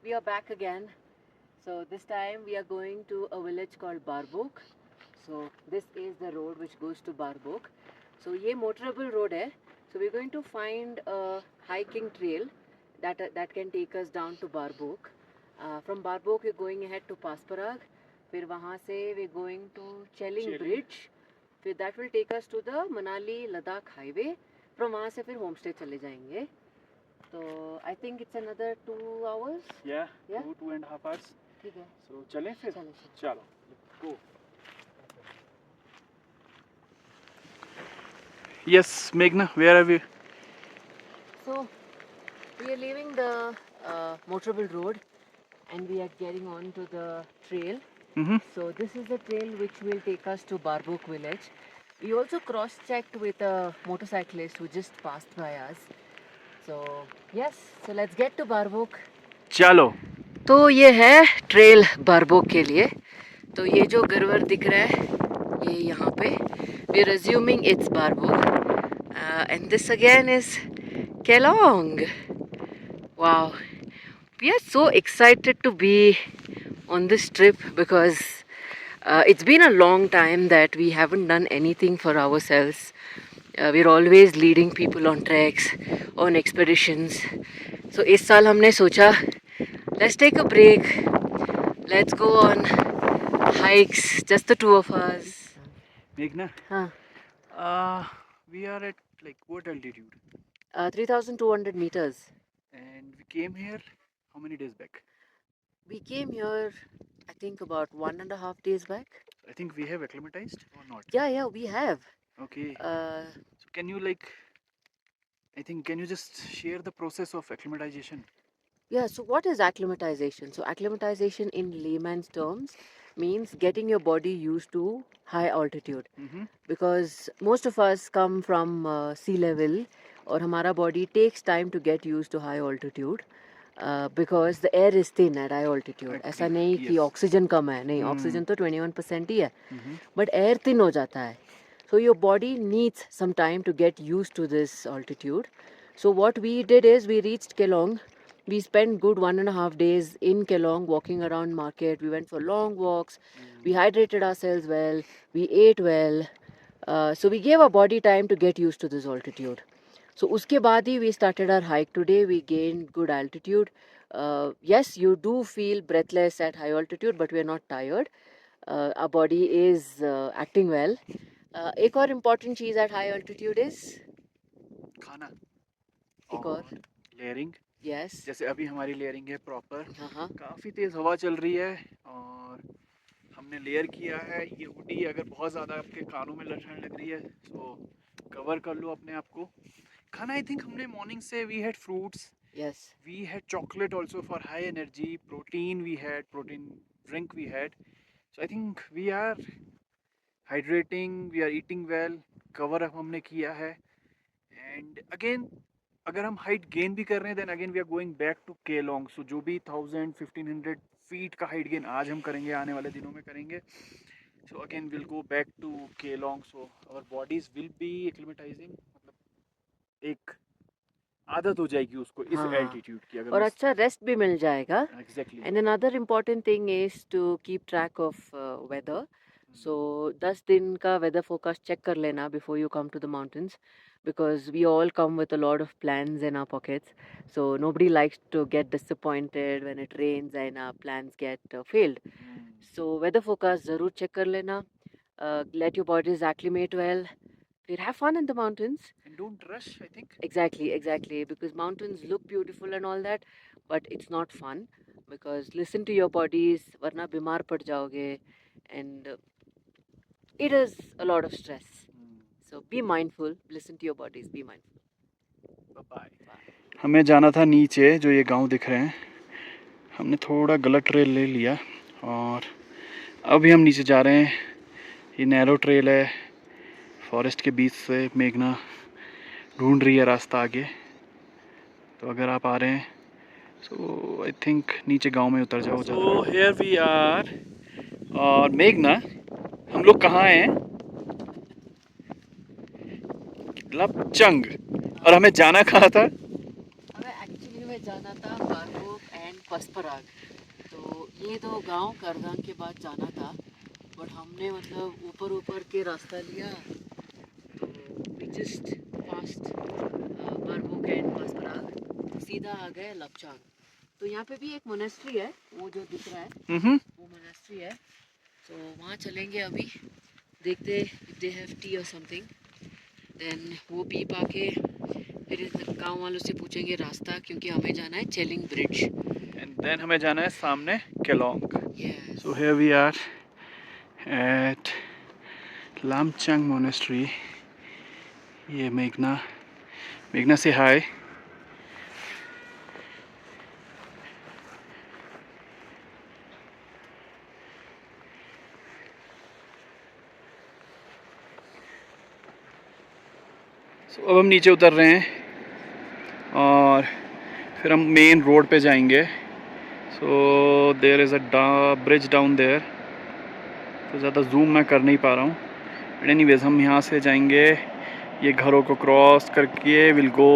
we are back again. So this time we are going to a village called Barbok. So this is the road which goes to Barbok. So ये motorable road है. So we're going to find a hiking trail that can take us down to Barbok. From Barbok we're going ahead to Pasparag. फिर वहाँ से we're going to Cheling Bridge. फिर that will take us to the Manali Ladakh highway. From वहाँ से फिर homestay चले जाएंगे. So I think it's another 2 hours. Yeah, Yeah? 2.5 hours. ठीक है. So चलें फिर? चलो. Go. Yes, Meghna, where are we? So we are leaving the motorable road and we are getting on to the trail. So this is the trail which will take us to Barbok village. We also cross-checked with a motorcyclist who just passed by us. So yes, so let's get to Barbok. चलो. तो ये है trail बारबोक के लिए. तो ये जो गिरवर दिख रहा है ये यहाँ पे वी आर अज्यूमिंग इट्स बारबोक and this again is Keylong. Wow, we are so excited to be on this trip because it's been a long time that we haven't done anything for ourselves. We're always leading people on treks, on expeditions. So इस साल हमने सोचा let's take a break, let's go on hikes, just the two of us. Meghna, Huh. we are at like what altitude? 3,200 meters. And we came here how many days back? We came here, I think about 1.5 days back. I think we have acclimatized or not? Yeah, we have. Okay. Uh, So can you can you just share the process of acclimatization? Yeah, so what is acclimatization? So acclimatization in layman's terms means getting your body used to high altitude. Because most of us come from sea level और हमारा body takes time to get used to high altitude. Because the air is thin at high altitude. ऐसा नहीं कि oxygen कम है, नहीं, oxygen तो 21% ही है, but air thin हो जाता है. So your body needs some time to get used to this altitude. So what we did is we reached Kelong. We spent good 1.5 days in Kelong walking around market. We went for long walks. We hydrated ourselves well. We ate well. So we gave our body time to get used to this altitude. So uske baad hi we started our hike today. We gained good altitude. Yes, you do feel breathless at high altitude, but we are not tired. Our body is acting well. एक और important cheese at high altitude is खाना एक और layering. yes. जैसे अभी हमारी layering है proper. हाँ. काफ़ी तेज़ हवा चल रही है और हमने लेयर किया है. ये हुडी अगर बहुत ज़्यादा आपके कानों में लटकने लग रही है तो कवर कर लो अपने आप को. खाना आई थिंक हमने मॉर्निंग से we had fruits. Yes. We had chocolate also for high energy. Protein we had. Protein drink we had. So I think we are hydrating. We are eating well. Cover up हमने किया है. And again अगर हम height gain भी कर रहे हैं then again we are going back to Keylong. So जो भी 1000-1500 फीट का हाइट गेन आज हम करेंगे आने वाले दिनों में करेंगे. So again will go back to Keylong. So our bodies will be acclimatising. मतलब एक आदत हो जाएगी उसको इस एल्टीट्यूड की. अगर और अच्छा रेस्ट भी मिल जाएगा. Exactly. And another important thing is to keep track of weather. So 10 दिन का वेदर फोरकास्ट चेक कर लेना before you come to the mountains, because we all come with a lot of plans in our pockets. So nobody likes to get disappointed when it rains and our plans get failed. So weather forecast ज़रूर check कर लेना. Let your bodies acclimate well. We'll have fun in the mountains. And don't rush, I think. Exactly. Because mountains look beautiful and all that, but it's not fun. Because listen to your bodies, वरना बीमार पड़ जाओगे. And it is a lot of stress. So be mindful. Listen to your bodies. Be mindful. Bye. हमें जाना था नीचे जो ये गांव दिख रहे हैं. हमने थोड़ा गलत ट्रेल ले लिया और अभी हम नीचे जा रहे हैं. ये नैरो ट्रेल है फॉरेस्ट के बीच से. मेघना ढूंढ रही है रास्ता आगे. तो अगर आप आ रहे हैं सो आई थिंक नीचे गांव में उतर जाओ. सो हियर वी आर. और मेघना हम लोग कहाँ हैं? लपचंग. और हमें जाना कहाँ था? हमें एक्चुअली में जाना था बारबोक एंड पस्पराग, तो ये दो गांव करगांग के बाद जाना था, बट हमने मतलब ऊपर ऊपर के रास्ता लिया, तो वी जस्ट पास्ट बारबोक एंड पस्पराग, सीधा आ गए लपचांग। तो यहाँ पे भी एक मोनेस्ट्री है, वो जो दिख रहा है वो मोनेस्ट्री है, तो वहाँ चलेंगे अभी, देखते इफ दे हैव टी और समथिंग, देन वो पी पा के फिर गांव वालों से पूछेंगे रास्ता, क्योंकि हमें जाना है चेलिंग ब्रिज। एंड देन हमें जाना है सामने Keylong. Yes. So here we are at Lamchang monastery. ये मेघना से हाय। अब हम नीचे उतर रहे हैं और फिर हम मेन रोड पे जाएंगे। So there is a bridge down there, तो ज़्यादा जूम मैं कर नहीं पा रहा हूँ, बट एनीवेज हम यहाँ से जाएंगे, ये घरों को क्रॉस करके will go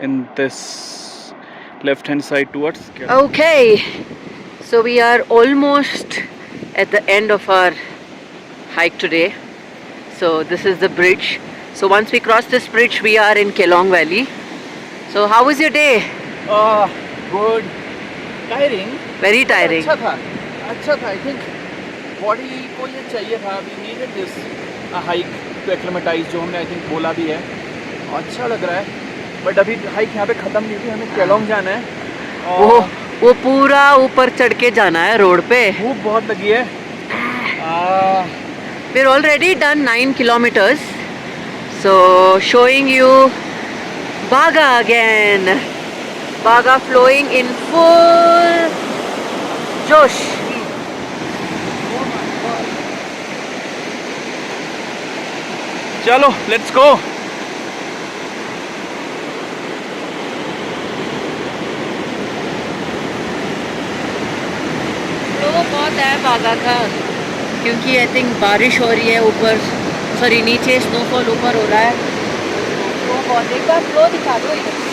in this left hand side towards. Okay, so we are almost at the end of our hike today. So this is the bridge. So once we cross this bridge, we are in Kelong Valley. So how was your day? Good, tiring, Very tiring. अच्छा था। I think body को ये चाहिए था, we needed this hike to acclimatise, जो हमने I think बोला भी है। अच्छा लग रहा है, बट अभी हाइक यहाँ पे ख़त्म नहीं हुई, हमें केलोंग जाना है। वो पूरा ऊपर चढ़ के जाना है रोड पे। भूख बहुत लगी है। We're already done 9 kilometers. So showing you Baga again. Baga flowing in full josh. चलो लेट्स गो। फ्लो बहुत है बागा का, क्योंकि आई थिंक बारिश हो रही है ऊपर, सॉरी नीचे स्नोफॉल ऊपर हो रहा है, तो बहुत। एक बार फ्लो दिखा दो इधर।